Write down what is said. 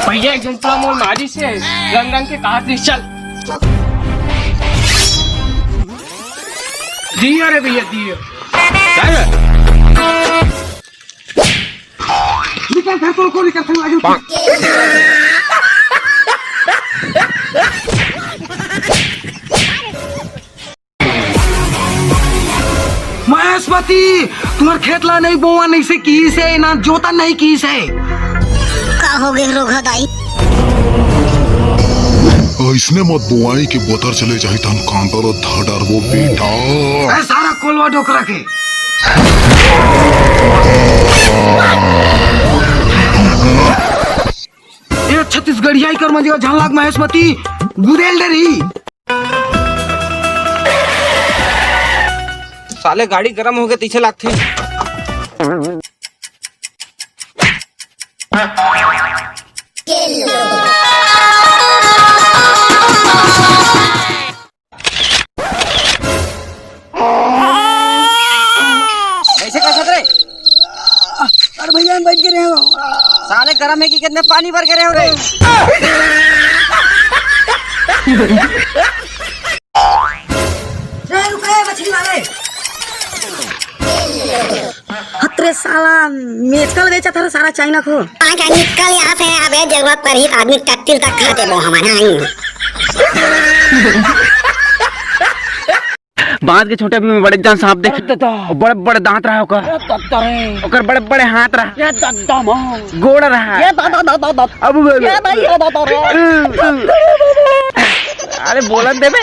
भैया एक जंतुआ मोल मारी से रंग रंग के कहा थी चल दिया रे भैया दिया निकल था तो निकल संग लागे महेशपति तुम्हार खेत ला नहीं बोआ नहीं से की से ना जोता नहीं की से का हो गए रोगा दाई इसने मत बुआई के बोतर चले जाए तन कांतर धडर वो बेटा ए सारा कोलवा डोकरा के ये छत्तीसगढ़िया कर मदियो झलक महेशपति गुदेल डरी साले गाड़ी गरम हो गए पीछे लागते ऐसे कैसे रे? अरे भैया बैठ के रहे हो साले गरम है कि कितने पानी भर के रहे हो रे? मछली वाले हतरे साला मेचकल बेचा था सारा चाइना को आजा निकल यहाँ से अबे जरूरत पर ही आदमी टट्टिल तक खाते वो हमारा बांध के छोटे में बड़े जान सांप देख बड़े बड़े दांत रहा ओकर बड़े बड़े हाथ रहा गोड़ रहा अब अरे बोलन देबे